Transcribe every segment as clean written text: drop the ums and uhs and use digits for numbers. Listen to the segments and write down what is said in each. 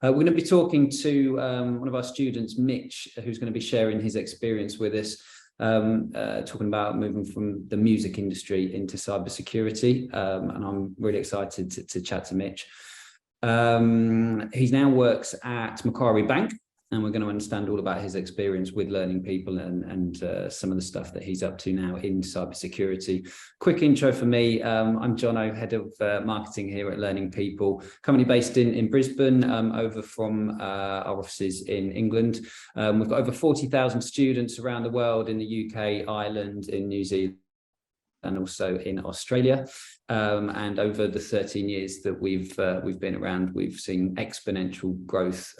We're going to be talking to one of our students, Mitch, who's going to be sharing his experience with us, talking about moving from the music industry into cybersecurity. And I'm really excited to chat to Mitch. He now works at Macquarie Bank, and we're going to understand all about his experience with learning people and some of the stuff that he's up to now in cybersecurity. Quick intro for me. I'm Jono, head of marketing here at Learning People, company based in Brisbane, over from our offices in England. We've got over 40,000 students around the world in the UK, Ireland, in New Zealand, and also in Australia. And over the 13 years that we've been around, we've seen exponential growth.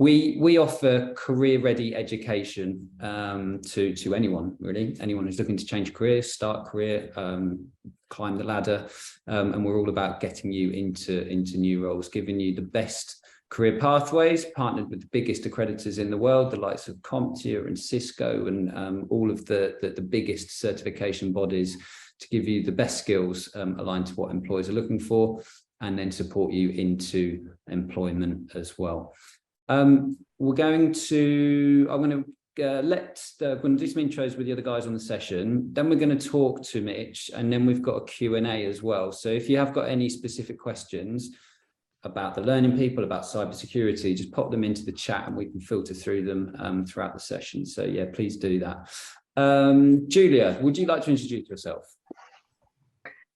We offer career-ready education to anyone, really, anyone who's looking to change career, start career, climb the ladder, and we're all about getting you into new roles, giving you the best career pathways, partnered with the biggest accreditors in the world, the likes of CompTIA and Cisco, and all of the biggest certification bodies, to give you the best skills aligned to what employers are looking for, and then support you into employment as well. I'm going to do some intros with the other guys on the session. Then we're going to talk to Mitch, and then we've got a Q&A as well. So if you have got any specific questions about the learning people, about cybersecurity, just pop them into the chat and we can filter through them throughout the session. So yeah, please do that. Julia, would you like to introduce yourself?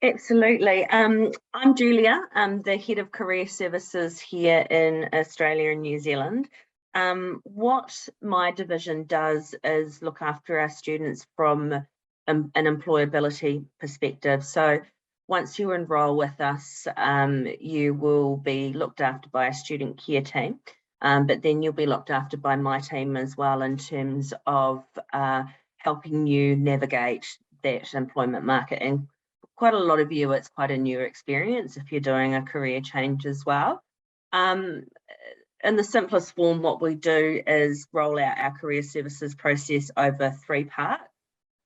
Absolutely. I'm Julia. I'm the head of career services here in Australia and New Zealand. What my division does is look after our students from an employability perspective. So once you enrol with us, you will be looked after by a student care team, but then you'll be looked after by my team as well in terms of helping you navigate that employment market. And quite a lot of you, it's quite a new experience if you're doing a career change as well. In the simplest form, what we do is roll out our career services process over 3 parts.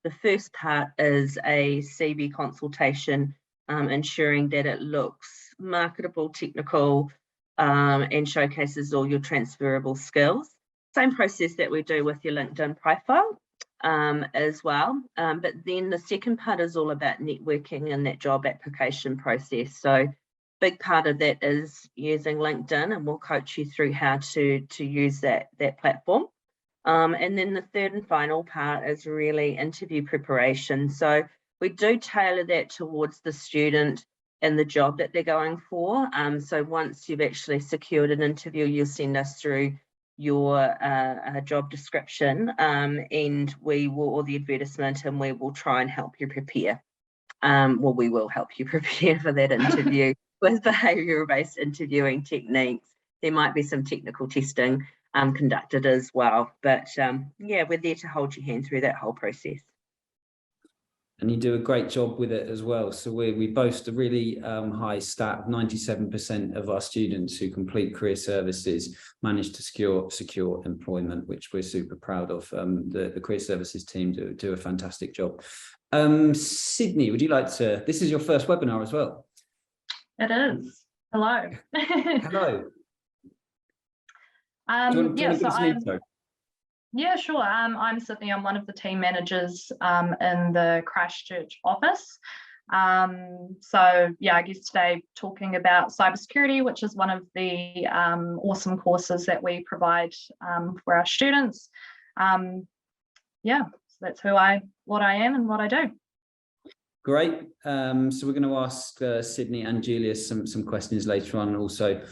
The first part is a CV consultation, ensuring that it looks marketable, technical, and showcases all your transferable skills. Same process that we do with your LinkedIn profile as well. But then the second part is all about networking and that job application process. So big part of that is using LinkedIn, and we'll coach you through how to use that platform. And then the third and final part is really interview preparation. So we do tailor that towards the student and the job that they're going for. So once you've actually secured an interview, you'll send us through your job description, and we will, or the advertisement, and we will try and help you prepare. Well, we will help you prepare for that interview with behavioural-based interviewing techniques. There might be some technical testing conducted as well, but yeah, we're there to hold your hand through that whole process. And you do a great job with it as well. So we boast a really high stat. 97% of our students who complete career services manage to secure employment, which we're super proud of. The career services team do a fantastic job. Sydney, would you like to? This is your first webinar as well. It is. Hello. Hello. Yeah, sure. I'm Sydney. I'm one of the team managers in the Christchurch office. So yeah, I guess today talking about cybersecurity, which is one of the awesome courses that we provide for our students. Yeah, so that's what I am and what I do. Great. So we're going to ask Sydney and Julia some questions later on, and also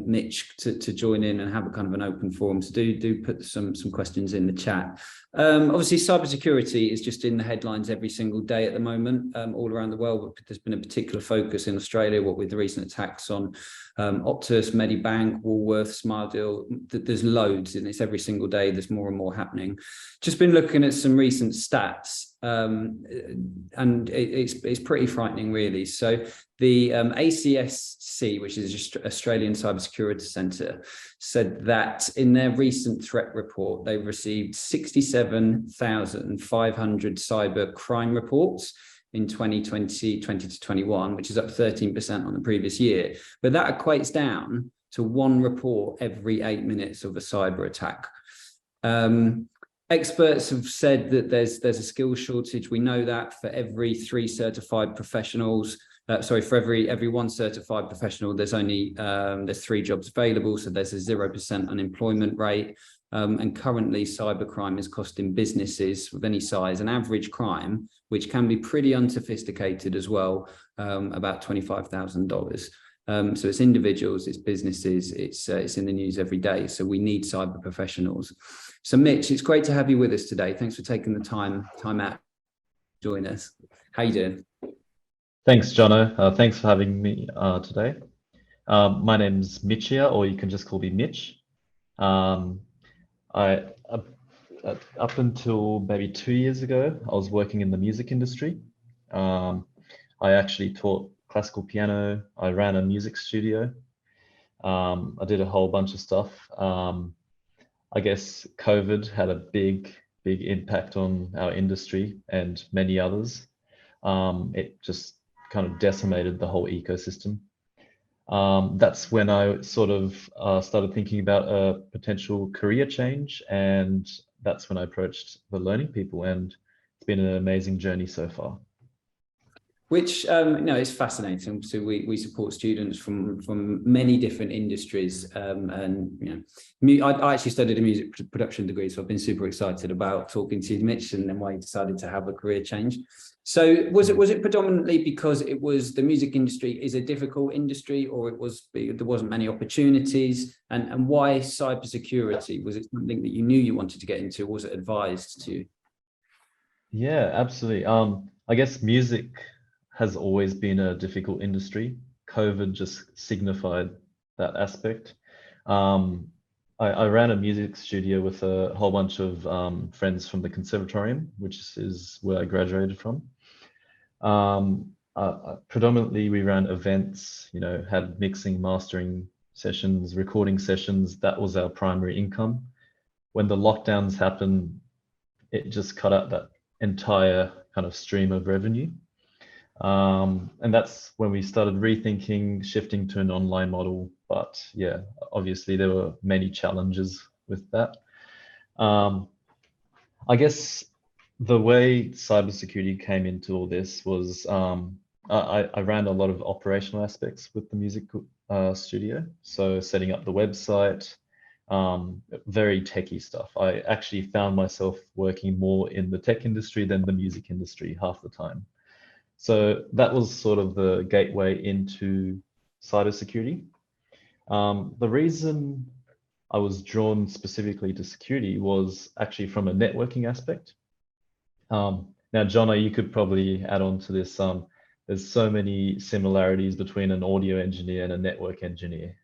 Mitch to join in and have a kind of an open forum. So do put some questions in the chat. Obviously, cybersecurity is just in the headlines every single day at the moment, all around the world. But there's been a particular focus in Australia, what with the recent attacks on Optus, Medibank, Woolworths, Smiledeal. There's loads, and it's every single day. There's more and more happening. Just been looking at some recent stats. And it's pretty frightening, really. So the ACSC, which is Australian Cybersecurity Centre, said that in their recent threat report, they've received 67,500 cyber crime reports in 2020 to 21, which is up 13% on the previous year. But that equates down to 1 report every 8 minutes of a cyber attack. Experts have said that there's a skills shortage. We know that for every 3 certified professionals, for every 1 certified professional, there's 3 jobs available. So there's a 0% unemployment rate. And currently cybercrime is costing businesses of any size an average crime, which can be pretty unsophisticated as well, about $25,000. So it's individuals, it's businesses, it's in the news every day. So we need cyber professionals. So Mitch, it's great to have you with us today. Thanks for taking the time out to join us. How you doing? Thanks, Jono. Thanks for having me today. My name's Mitchia, or you can just call me Mitch. Up until maybe 2 years ago, I was working in the music industry. I actually taught classical piano. I ran a music studio. I did a whole bunch of stuff. I guess COVID had a big impact on our industry and many others. It just kind of decimated the whole ecosystem. That's when I sort of started thinking about a potential career change, and that's when I approached the Learning People, and it's been an amazing journey so far. Which it's fascinating. So we support students from many different industries, and I actually studied a music production degree, so I've been super excited about talking to you, Mitch, and then why you decided to have a career change. So was it predominantly because it was the music industry is a difficult industry, or there wasn't many opportunities, and why cybersecurity? Was it something that you knew you wanted to get into, or was it advised to? Yeah, absolutely. I guess music has always been a difficult industry. COVID just signified that aspect. I ran a music studio with a whole bunch of friends from the Conservatorium, which is where I graduated from. Predominantly we ran events, had mixing, mastering sessions, recording sessions. That was our primary income. When the lockdowns happened, it just cut out that entire kind of stream of revenue. And that's when we started rethinking, shifting to an online model. But yeah, obviously there were many challenges with that. I guess the way cybersecurity came into all this was I ran a lot of operational aspects with the music studio. So setting up the website, very techie stuff. I actually found myself working more in the tech industry than the music industry half the time. So that was sort of the gateway into cybersecurity. The reason I was drawn specifically to security was actually from a networking aspect. Now, Jono, you could probably add on to this. There's so many similarities between an audio engineer and a network engineer.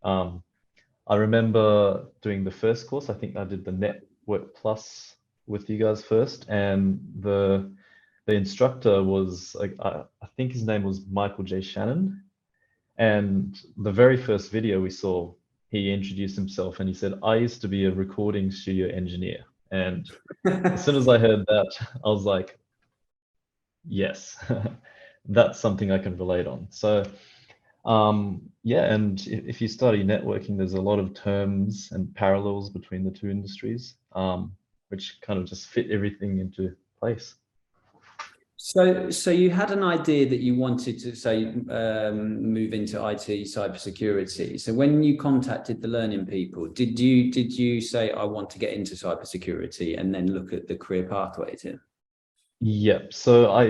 I remember doing the first course. I think I did the Network Plus with you guys first, and the instructor was, I think his name was Michael J. Shannon. And the very first video we saw, he introduced himself and he said, "I used to be a recording studio engineer." And as soon as I heard that, I was like, yes, that's something I can relate on. So yeah, and if you study networking, there's a lot of terms and parallels between the two industries, which kind of just fit everything into place. So you had an idea that you wanted to move into IT cybersecurity. So when you contacted the Learning People, did you say, I want to get into cybersecurity, and then look at the career pathways here? Yep. So I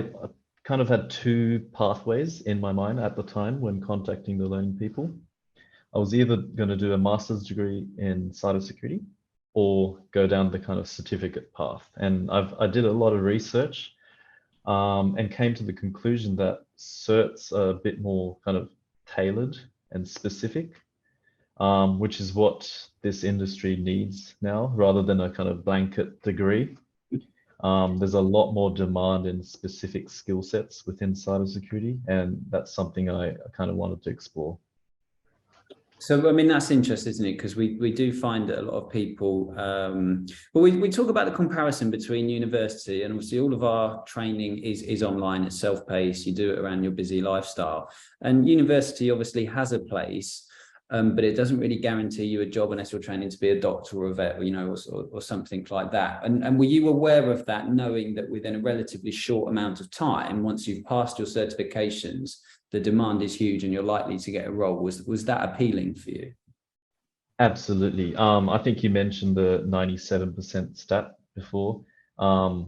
kind of had 2 pathways in my mind at the time when contacting the Learning People. I was either going to do a master's degree in cybersecurity or go down the kind of certificate path. And I did a lot of research. And came to the conclusion that certs are a bit more kind of tailored and specific, which is what this industry needs now, rather than a kind of blanket degree. There's a lot more demand in specific skill sets within cybersecurity, and that's something I kind of wanted to explore. So, I mean, that's interesting, isn't it? Because we do find that a lot of people, well, we talk about the comparison between university, and obviously all of our training is online, it's self-paced, you do it around your busy lifestyle. And university obviously has a place, but it doesn't really guarantee you a job unless you're training to be a doctor or a vet, or something like that. And were you aware of that, knowing that within a relatively short amount of time, once you've passed your certifications, the demand is huge and you're likely to get a role? Was that appealing for you? Absolutely. I think you mentioned the 97% stat before. That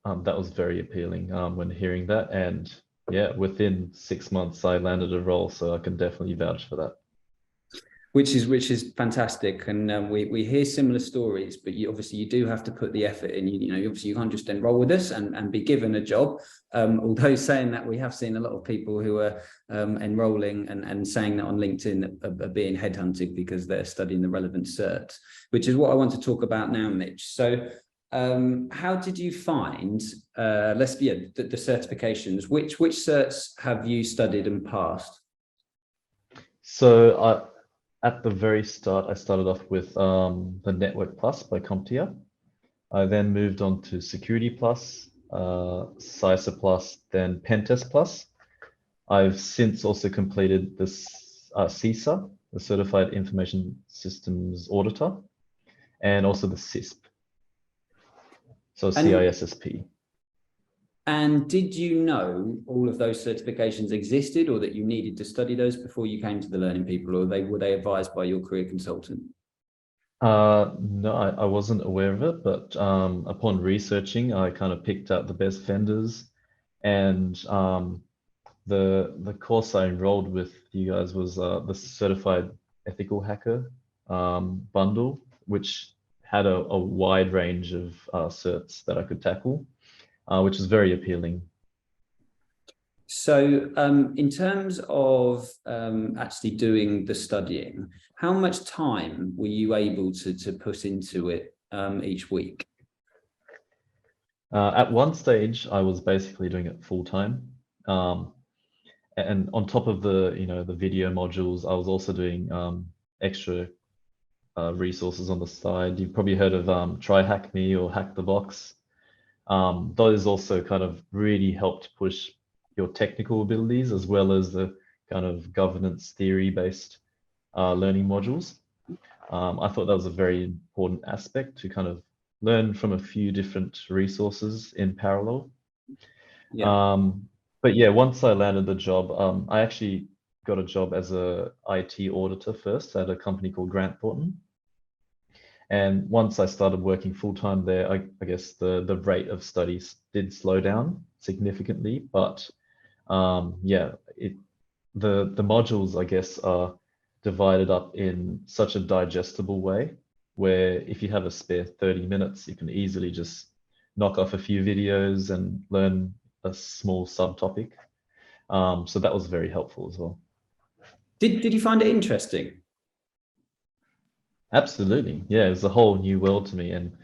was very appealing when hearing that. And yeah, within 6 months, I landed a role, so I can definitely vouch for that. Which is fantastic, and we hear similar stories, but obviously you do have to put the effort in. Obviously you can't just enroll with us and be given a job. Although saying that, we have seen a lot of people who are enrolling and saying that on LinkedIn are being headhunted because they're studying the relevant certs, which is what I want to talk about now, Mitch. So how did you find the certifications? Which certs have you studied and passed? So at the very start, I started off with the Network Plus by CompTIA. I then moved on to Security Plus, CISA Plus, then Pentest Plus. I've since also completed this CISA, the Certified Information Systems Auditor, and also the CISP, so CISSP. And did you know all of those certifications existed, or that you needed to study those before you came to the Learning People, or were they advised by your career consultant? No, I wasn't aware of it, but upon researching, I kind of picked out the best vendors, and the course I enrolled with you guys was the Certified Ethical Hacker bundle, which had a wide range of certs that I could tackle. Which is very appealing. So in terms of actually doing the studying, how much time were you able to put into it each week? At one stage, I was basically doing it full time. And on top of the video modules, I was also doing extra resources on the side. You've probably heard of TryHackMe or Hack the Box. Those also kind of really helped push your technical abilities, as well as the kind of governance theory based learning modules. I thought that was a very important aspect to kind of learn from a few different resources in parallel. Yeah. But yeah, once I landed the job, I actually got a job as a IT auditor first at a company called Grant Thornton. And once I started working full-time there, I guess the rate of studies did slow down significantly, but the modules, I guess, are divided up in such a digestible way, where if you have a spare 30 minutes, you can easily just knock off a few videos and learn a small subtopic. So that was very helpful as well. Did you find it interesting? Absolutely. Yeah, it's a whole new world to me. And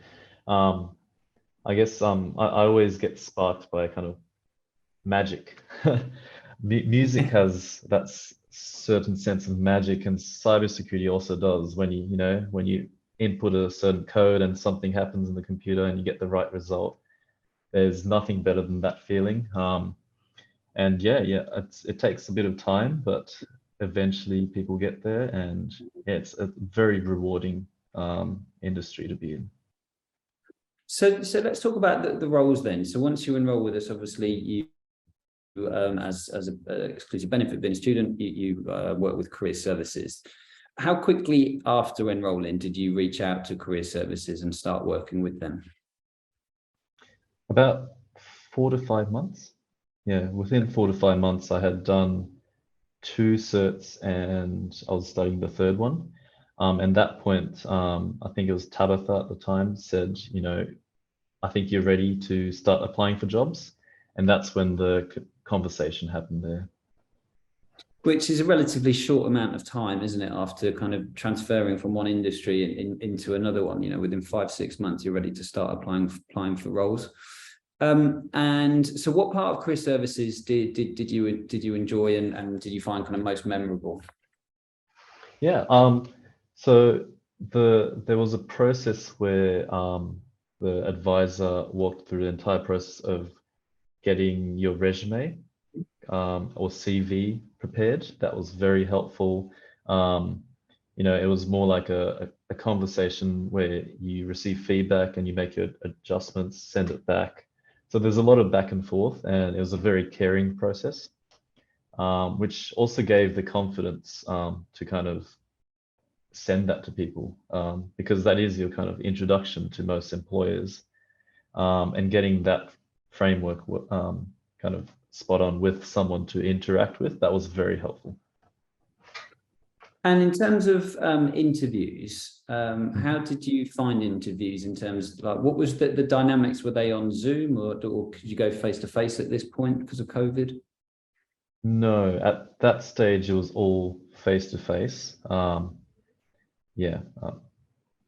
I guess I always get sparked by kind of magic. Music has that certain sense of magic, and cybersecurity also does. When you input a certain code and something happens in the computer and you get the right result, there's nothing better than that feeling. And it takes a bit of time, but eventually people get there, and it's a very rewarding industry to be in. So let's talk about the roles then. So once you enroll with us, obviously you as an exclusive benefit being a student, you work with Career Services. How quickly after enrolling did you reach out to Career Services and start working with them? About 4 to 5 months. Yeah, within 4 to 5 months, I had done 2 certs and I was studying the third one. And that point, I think it was Tabitha at the time, said, I think you're ready to start applying for jobs. And that's when the conversation happened there. Which is a relatively short amount of time, isn't it? After kind of transferring from one industry into another one, within 5-6 months, you're ready to start applying for roles. And so what part of Career Services did you enjoy and did you find kind of most memorable? Yeah, so there was a process where the advisor walked through the entire process of getting your resume or CV prepared. That was very helpful. You know, it was more like a conversation where you receive feedback and you make your adjustments, send it back. So there's a lot of back and forth, and it was a very caring process, which also gave the confidence to kind of send that to people, because that is your kind of introduction to most employers, and getting that framework kind of spot on with someone to interact with, that was very helpful. And in terms of interviews, how did you find interviews in terms of, like, what was the dynamics? Were they on Zoom or could you go face to face at this point because of COVID? No, at that stage it was all face to face. Yeah,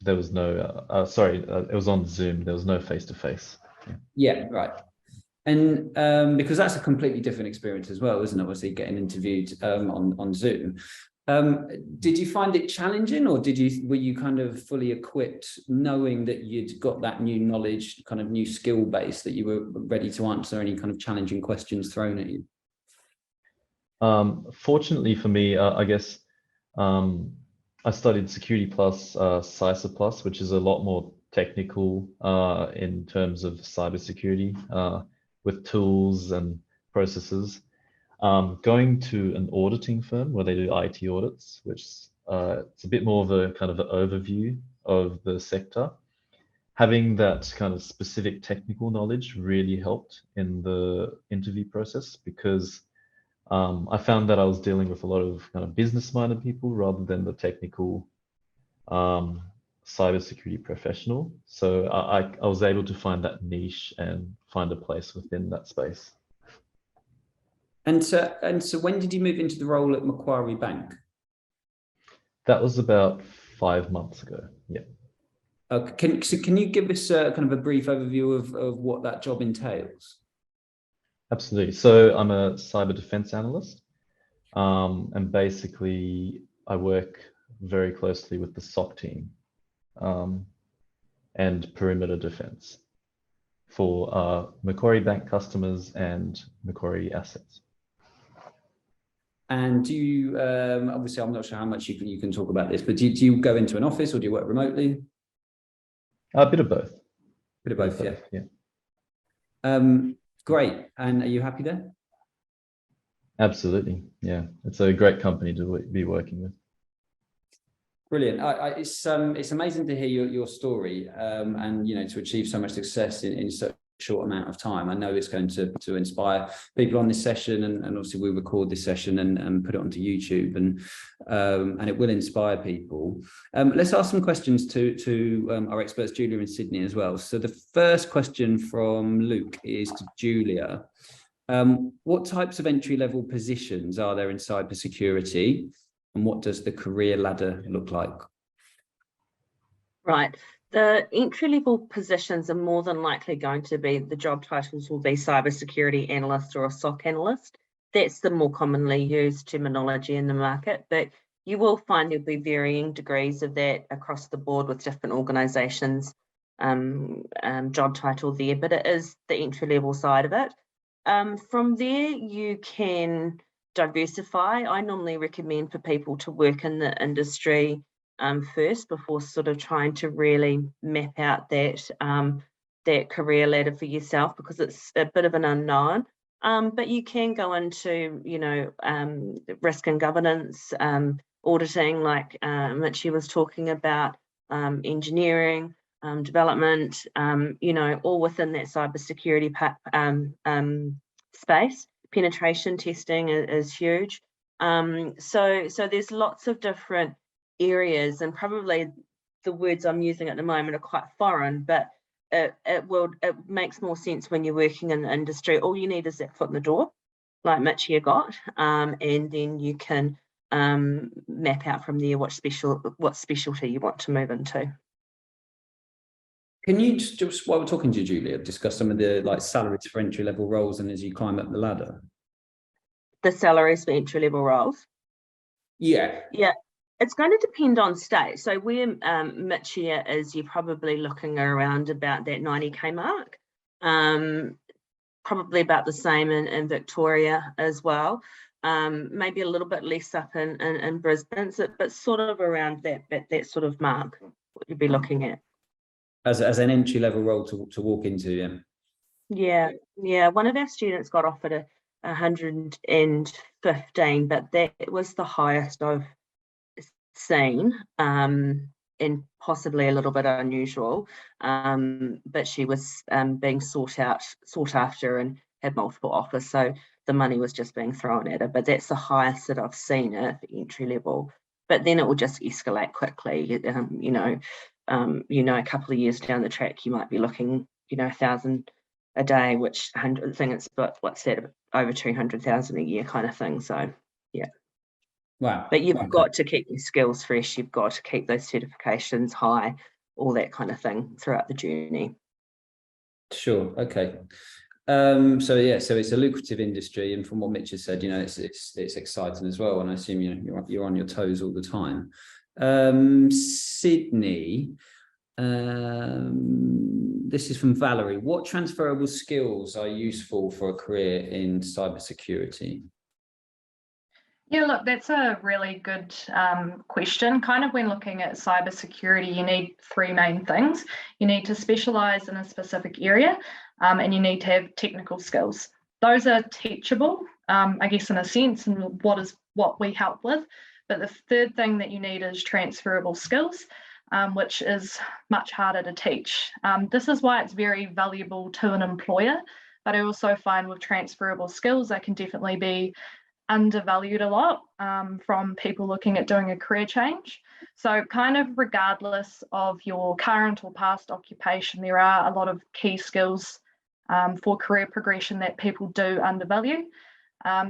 there was no, sorry, it was on Zoom. There was no face to face. Yeah, right. And because that's a completely different experience as well, isn't it? Obviously getting interviewed on Zoom. Did you find it challenging, or were you kind of fully equipped, knowing that you'd got that new knowledge, kind of new skill base, that you were ready to answer any kind of challenging questions thrown at you? Fortunately for me, I guess I studied Security Plus, CISA Plus, which is a lot more technical in terms of cybersecurity, with tools and processes. Going to an auditing firm where they do IT audits, which it's a bit more of a kind of an overview of the sector. Having that kind of specific technical knowledge really helped in the interview process, because I found that I was dealing with a lot of kind of business-minded people rather than the technical cybersecurity professional. So I was able to find that niche and find a place within that space. And so when did you move into the role at Macquarie Bank? That was about 5 months ago. Yeah. Can you give us kind of a brief overview of what that job entails? Absolutely. So I'm a cyber defense analyst, and basically I work very closely with the SOC team and perimeter defense for Macquarie Bank customers and Macquarie assets. And do you, obviously, I'm not sure how much you can talk about this, but do you go into an office or do you work remotely? A bit of both. Bit of both, yeah. Great. And are you happy there? Absolutely. Yeah. It's a great company to be working with. Brilliant. It's amazing to hear your story, and to achieve so much success in such a short amount of time. I know it's going to inspire people on this session, and obviously we record this session and put it onto YouTube, and it will inspire people. Let's ask some questions to our experts, Julia and Sydney, as well. So the first question from Luke is to Julia. What types of entry-level positions are there in cybersecurity, and what does the career ladder look like? Right. The entry-level positions are more than likely going to be, the job titles will be cybersecurity analyst or a SOC analyst. That's the more commonly used terminology in the market, but you will find there'll be varying degrees of that across the board with different organisations, job title there, but it is the entry-level side of it. From there, you can diversify. I normally recommend for people to work in the industry first before sort of trying to really map out that career ladder for yourself, because it's a bit of an unknown. But you can go into, risk and governance, auditing, like Mitchie was talking about, engineering, development, all within that cybersecurity space. Penetration testing is huge. So there's lots of different areas, and probably the words I'm using at the moment are quite foreign, but it makes more sense when you're working in the industry. All you need is that foot in the door, like Mitch here got, and then you can map out from there what specialty you want to move into. Can you just while we're talking to you, Julia, discuss some of the salaries for entry-level roles and as you climb up the ladder? The salaries for entry-level roles? Yeah. It's going to depend on state. So where Mitch here is, you're probably looking around about that 90k mark. Probably about the same in Victoria as well. maybe a little bit less up in Brisbane, but sort of around that sort of mark, what you'd be looking at. As an entry level role to walk into, Yeah. One of our students got offered 115, but that was the highest I've seen, and possibly a little bit unusual. But she was being sought after and had multiple offers, so the money was just being thrown at her. But that's the highest that I've seen it for entry level. But then it will just escalate quickly. A couple of years down the track, you might be looking, 1,000 a day, which I think it's what's that, over 200,000 a year kind of thing. So yeah. Wow. But you've got to keep your skills fresh. You've got to keep those certifications high, all that kind of thing throughout the journey. Sure. Okay. So it's a lucrative industry, and from what Mitch has said, it's exciting as well. And I assume you're on your toes all the time. Sydney, this is from Valerie. What transferable skills are useful for a career in cybersecurity? Yeah, look, that's a really good question. Kind of when looking at cybersecurity, you need three main things. You need to specialize in a specific area, and you need to have technical skills. Those are teachable, I guess, in a sense, and what we help with. But the third thing that you need is transferable skills, which is much harder to teach. This is why it's very valuable to an employer, but I also find with transferable skills, they can definitely be undervalued a lot from people looking at doing a career change. So kind of regardless of your current or past occupation, there are a lot of key skills for career progression that people do undervalue.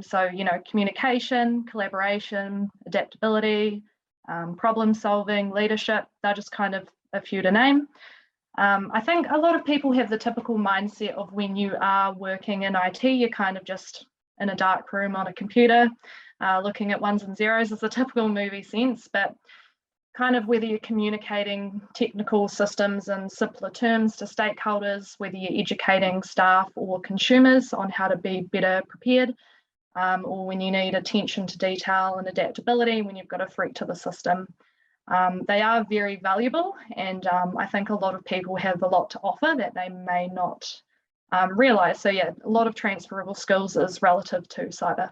So, communication, collaboration, adaptability, problem solving, leadership, they're just kind of a few to name. I think a lot of people have the typical mindset of when you are working in IT, you're kind of just in a dark room on a computer, looking at ones and zeros is a typical movie sense, but kind of whether you're communicating technical systems in simpler terms to stakeholders, whether you're educating staff or consumers on how to be better prepared, or when you need attention to detail and adaptability when you've got a threat to the system. They are very valuable, and I think a lot of people have a lot to offer that they may not realise. So yeah, a lot of transferable skills is relative to cyber.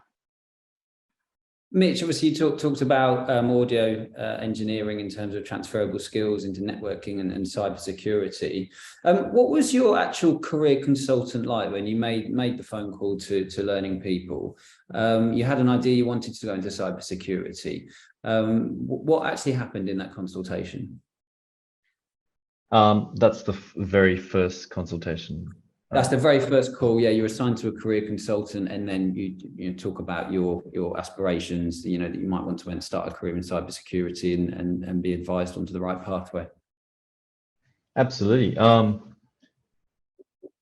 Mitch, obviously you talked about audio engineering in terms of transferable skills into networking and cybersecurity. What was your actual career consultant like when you made the phone call to Learning People? You had an idea you wanted to go into cybersecurity. What actually happened in that consultation? That's the very first consultation. That's the very first call. Yeah, you're assigned to a career consultant, and then you talk about your aspirations. That you might want to start a career in cybersecurity and be advised onto the right pathway. Absolutely.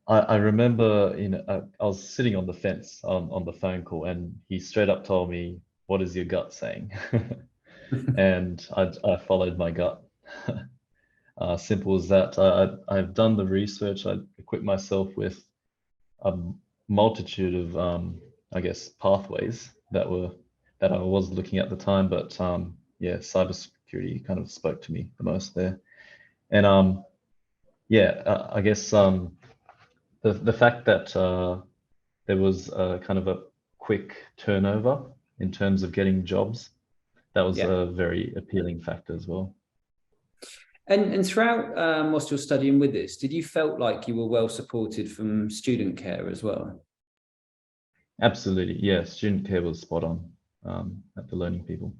I remember, I was sitting on the fence on the phone call, and he straight up told me, "What is your gut saying?" And I followed my gut. Simple as that. I've done the research. I equipped myself with a multitude of, I guess, pathways that I was looking at the time. But yeah, cybersecurity kind of spoke to me the most there. And I guess the fact that there was kind of a quick turnover in terms of getting jobs, that was a very appealing factor as well. And throughout, whilst you're studying with this, did you felt like you were well supported from student care as well? Absolutely, yeah. Student care was spot on at the Learning People.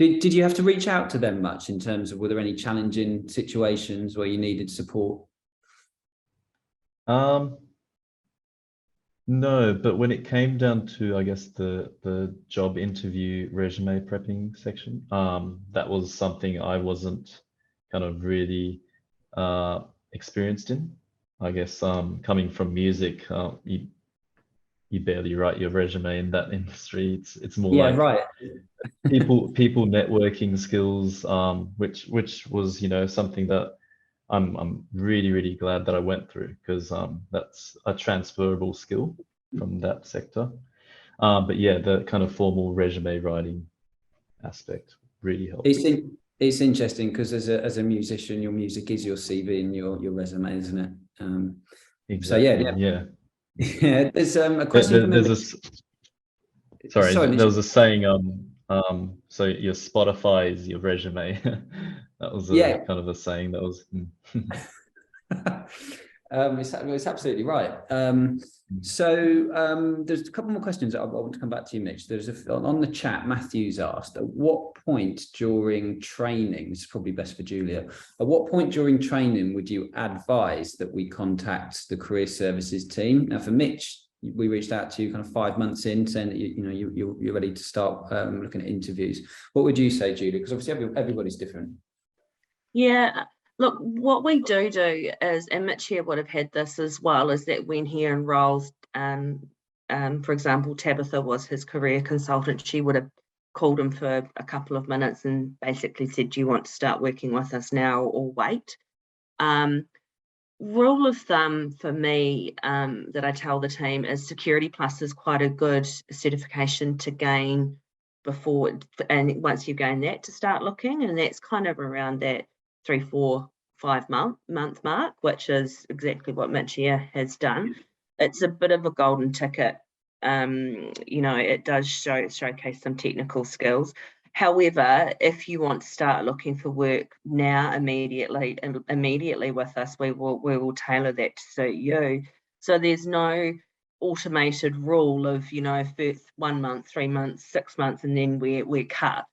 Did you have to reach out to them much in terms of, were there any challenging situations where you needed support? No, but when it came down to, I guess, the job interview resume prepping section, that was something I wasn't kind of really experienced in. I guess coming from music, you barely write your resume in that industry. It's more like right. people networking skills, which was something that I'm really glad that I went through, because that's a transferable skill from that sector. But yeah, the kind of formal resume writing aspect really helped. It's interesting because as a musician, your music is your CV and your resume, isn't it? Exactly. So yeah. Yeah, there's a question from Sorry, Mitch. there was a saying, so your Spotify is your resume. That was Yeah. kind of a saying that was. It's absolutely right. So there's a couple more questions that I want to come back to you, Mitch. There's on the chat, Matthew's asked, at what point during training, this is probably best for Julia, at what point during training would you advise that we contact the career services team? Now for Mitch, we reached out to you kind of 5 months in, saying that you're ready to start looking at interviews. What would you say, Julia? Because obviously everybody's different. Yeah, look, what we do is, and Mitch here would have had this as well, is that when he enrolls, for example, Tabitha was his career consultant, she would have called him for a couple of minutes and basically said, do you want to start working with us now or wait? Rule of thumb for me that I tell the team is Security Plus is quite a good certification to gain before, and once you've gained that, to start looking, and that's kind of around that 3, 4, 5 month mark, which is exactly what Mitch here has done. It's a bit of a golden ticket. It does showcase some technical skills. However, if you want to start looking for work now, immediately with us, we will tailor that to suit you. So there's no automated rule of first 1 month, 3 months, 6 months, and then we're cut.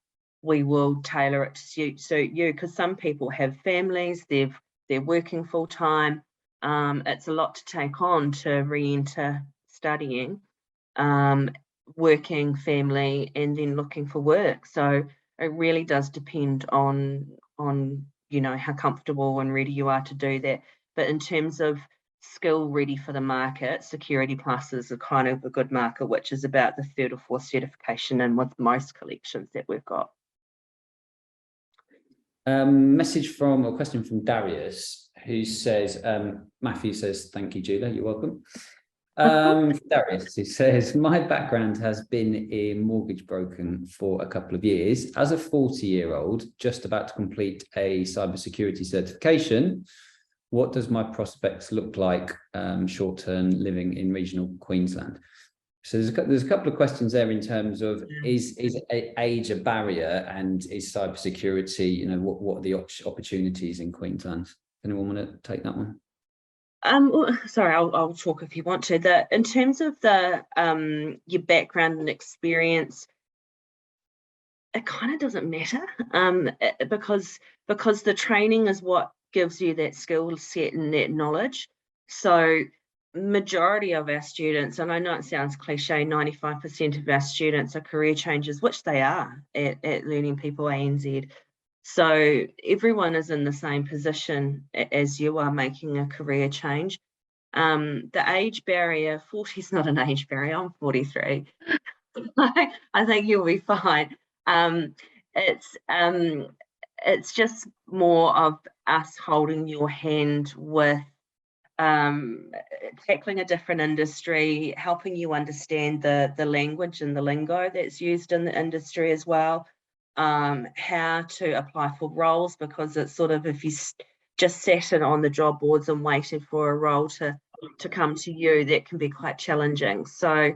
We will tailor it to suit you, because some people have families, they're working full time. It's a lot to take on to re-enter studying, working, family, and then looking for work. So it really does depend on how comfortable and ready you are to do that. But in terms of skill ready for the market, Security Plus is a kind of a good marker, which is about the 3rd or 4th certification, and with most collections that we've got. Question from Darius, who says, Matthew says, thank you, Julia, you're welcome. Darius, who says, my background has been in mortgage broking for a couple of years. As a 40-year-old, just about to complete a cybersecurity certification, what does my prospects look like short-term living in regional Queensland? So there's a couple of questions there in terms of is age a barrier, and is cybersecurity, what are the opportunities in Queensland? Anyone want to take that one? Sorry, I'll talk if you want to. In terms of your background and experience, it kind of doesn't matter, because the training is what gives you that skill set and that knowledge. So majority of our students, and I know it sounds cliche, 95% of our students are career changers, which they are at Learning People ANZ. So everyone is in the same position as you are, making a career change. The age barrier, 40 is not an age barrier. I'm 43. I think you'll be fine. It's just more of us holding your hand with tackling a different industry, helping you understand the language and the lingo that's used in the industry as well. How to apply for roles, because it's sort of, if you just sat on the job boards and waited for a role to come to you, that can be quite challenging. So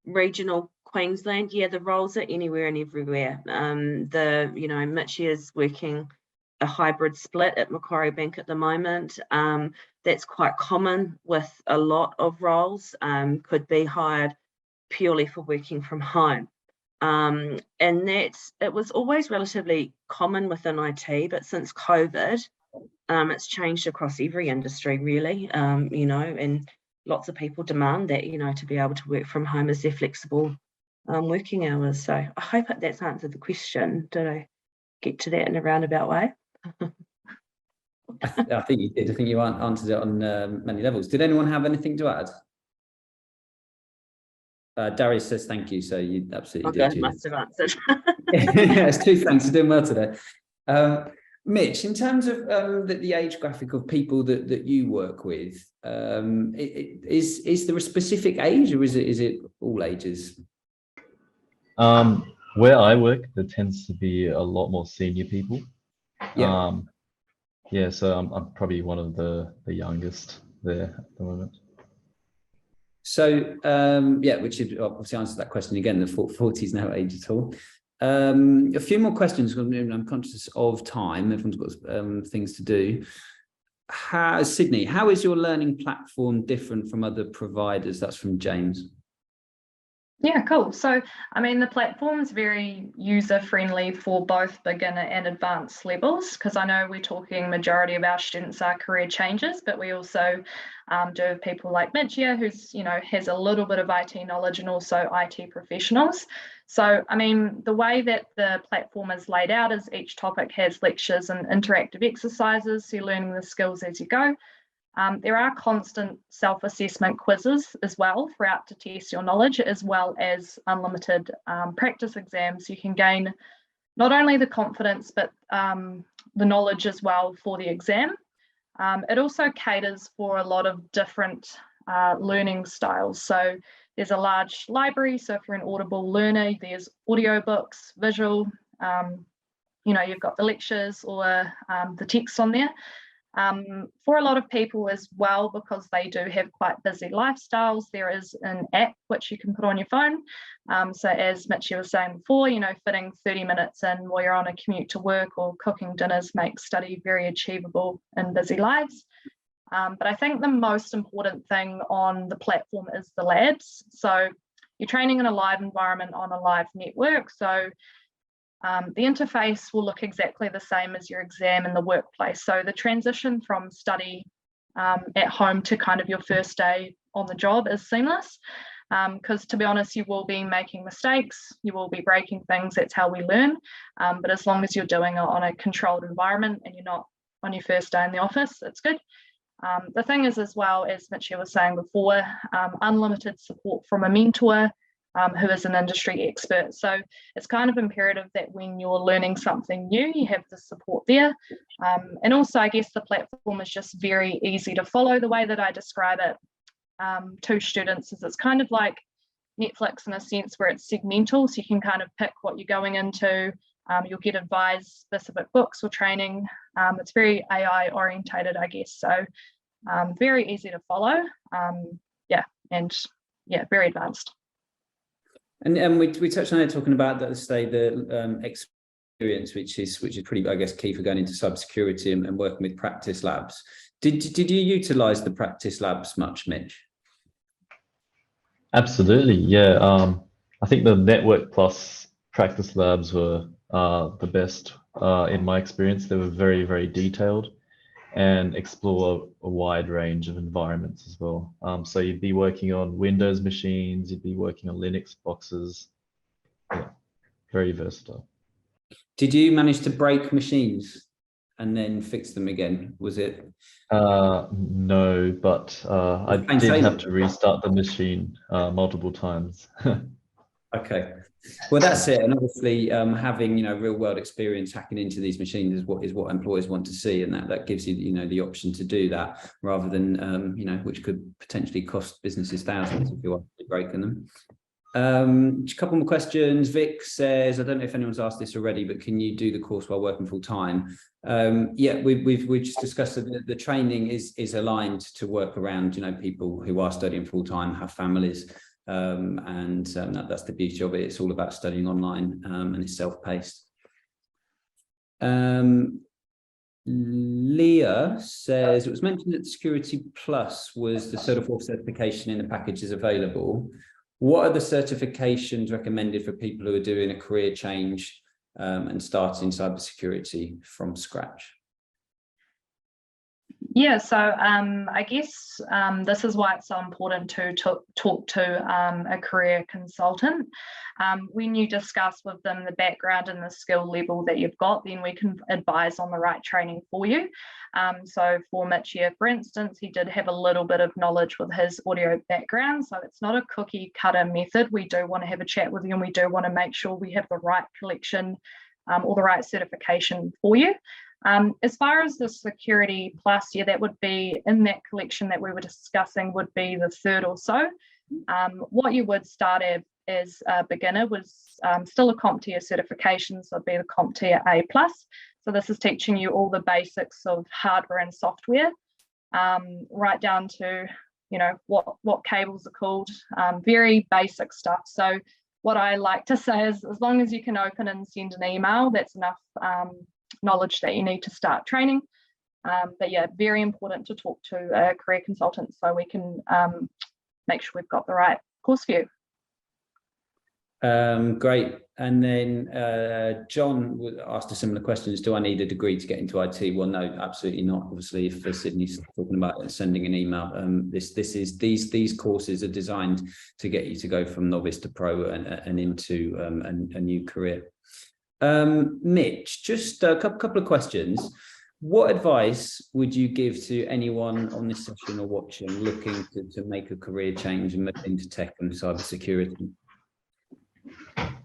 regional Queensland, yeah, the roles are anywhere and everywhere. Mitchie is working a hybrid split at Macquarie Bank at the moment. That's quite common with a lot of roles, could be hired purely for working from home. And it was always relatively common within IT, but since COVID, it's changed across every industry really, and lots of people demand that, to be able to work from home as their flexible working hours. So I hope that's answered the question. Did I get to that in a roundabout way? I think you did. I think you answered it on many levels. Did anyone have anything to add? Darius says thank you, so you absolutely did. Must have answered. Yes, 2 thanks. You're doing well today. Mitch, in terms of the age graphic of people that you work with, is there a specific age, or is it all ages? Where I work, there tends to be a lot more senior people. Yeah. Yeah, so I'm probably one of the youngest there at the moment. So yeah, which obviously answers that question again. The 40 is no age at all. A few more questions. I'm conscious of time. Everyone's got things to do. Sydney, how is your learning platform different from other providers? That's from James. Yeah, cool. So, I mean, the platform's very user-friendly for both beginner and advanced levels, because I know we're talking majority of our students are career changers, but we also do have people like Mitch here who's, has a little bit of IT knowledge and also IT professionals. So, I mean, the way that the platform is laid out is each topic has lectures and interactive exercises, so you're learning the skills as you go. There are constant self-assessment quizzes as well throughout to test your knowledge, as well as unlimited practice exams. You can gain not only the confidence, but the knowledge as well for the exam. It also caters for a lot of different learning styles. So there's a large library. So if you're an Audible learner, there's audiobooks, visual, you've got the lectures or the text on there. For a lot of people as well, because they do have quite busy lifestyles, there is an app which you can put on your phone. So as Mitchie was saying before, fitting 30 minutes in while you're on a commute to work or cooking dinners makes study very achievable in busy lives. But I think the most important thing on the platform is the labs. So you're training in a live environment on a live network. So the interface will look exactly the same as your exam in the workplace. So the transition from study at home to kind of your first day on the job is seamless, because to be honest, you will be making mistakes, you will be breaking things, that's how we learn. But as long as you're doing it on a controlled environment and you're not on your first day in the office, it's good. The thing is, as well, as Mitchie was saying before, unlimited support from a mentor, who is an industry expert. So it's kind of imperative that when you're learning something new, you have the support there. And also, I guess the platform is just very easy to follow. The way that I describe it to students is it's kind of like Netflix in a sense where it's segmental. So you can kind of pick what you're going into. You'll get advised specific books or training. It's very AI orientated, I guess. So very easy to follow. Very advanced. And we touched on it talking about the experience, which is pretty, I guess, key for going into cybersecurity and working with practice labs. Did you utilize the practice labs much, Mitch? Absolutely, yeah. I think the Network Plus practice labs were the best in my experience. They were very, very detailed and explore a wide range of environments as well. So you'd be working on Windows machines, you'd be working on Linux boxes. Yeah, very versatile. Did you manage to break machines and then fix them again? Was it? No, but I did have to restart the machine multiple times. Okay, well, that's it. And obviously having real world experience hacking into these machines is what employers want to see, and that gives you the option to do that, rather than which could potentially cost businesses thousands if you're breaking them. A couple more questions. Vic says, I don't know if anyone's asked this already, but can you do the course while working full time? Yeah, we've just discussed that the training is aligned to work around people who are studying full time, have families. That's the beauty of it. It's all about studying online, and it's self-paced. Leah says, it was mentioned that Security Plus was the third or fourth certification in the packages available. What are the certifications recommended for people who are doing a career change and starting cybersecurity from scratch? Yeah, so I guess this is why it's so important to talk to a career consultant. When you discuss with them the background and the skill level that you've got, then we can advise on the right training for you. So for Mitch here, for instance, he did have a little bit of knowledge with his audio background, so it's not a cookie cutter method. We do want to have a chat with you, and we do want to make sure we have the right collection or the right certification for you. As far as the Security Plus, yeah, that would be in that collection that we were discussing, would be the third or so. What you would start at as a beginner was still a CompTIA certification, so it'd be the CompTIA A+. So this is teaching you all the basics of hardware and software, right down to, you know, what cables are called, very basic stuff. So what I like to say is, as long as you can open and send an email, that's enough knowledge that you need to start training. But yeah, very important to talk to a career consultant so we can make sure we've got the right course for you. Great. And then John asked a similar question: do I need a degree to get into IT? Well, no, absolutely not. Obviously, if Sydney's talking about sending an email, these courses are designed to get you to go from novice to pro and into a new career. Mitch, just a couple of questions. What advice would you give to anyone on this session or watching looking to make a career change and move into tech and cybersecurity?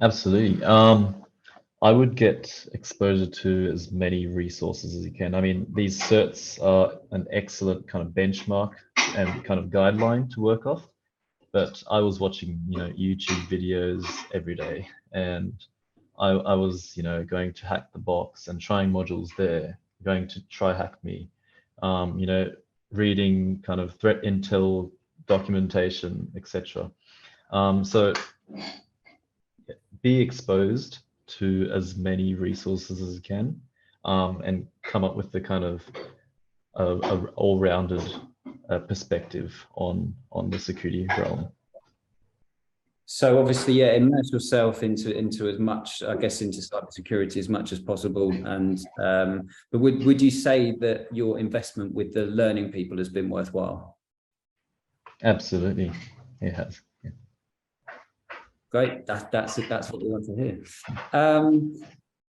Absolutely. I would get exposure to as many resources as you can. I mean, these certs are an excellent kind of benchmark and kind of guideline to work off. But I was watching, you know, YouTube videos every day, and I was, you know, going to Hack the Box and trying modules there, going to TryHackMe, you know, reading kind of threat intel documentation, etc. So be exposed to as many resources as you can, and come up with the kind of a all-rounded perspective on the security realm. So obviously, yeah, immerse yourself into as much, I guess, into cybersecurity as much as possible. And but would you say that your investment with the learning people has been worthwhile? Absolutely, it has. Yeah. Great. That's what we want to hear.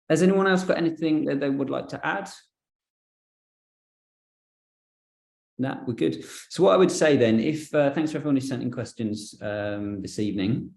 Has anyone else got anything that they would like to add? No, we're good. So what I would say then, if thanks for everyone who sent in questions this evening.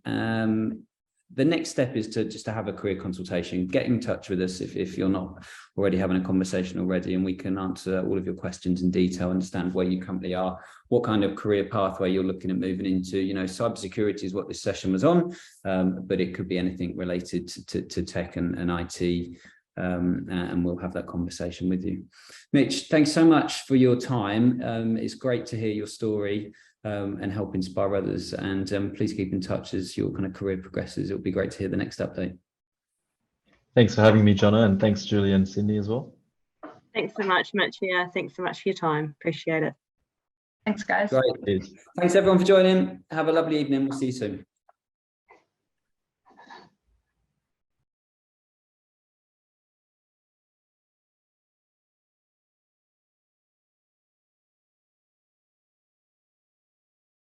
The next step is to have a career consultation. Get in touch with us if you're not already having a conversation already, and we can answer all of your questions in detail, understand where you currently are, what kind of career pathway you're looking at moving into. You know, cybersecurity is what this session was on, but it could be anything related to tech and IT. And we'll have that conversation with you. Mitch, thanks so much for your time. It's great to hear your story and help inspire others. And please keep in touch as your kind of career progresses. It'll be great to hear the next update. Thanks for having me, Jonna, and thanks, Julie and Cindy as well. Thanks so much, Mitch. Yeah, thanks so much for your time. Appreciate it. Thanks, guys. Great. Thanks everyone for joining. Have a lovely evening. We'll see you soon.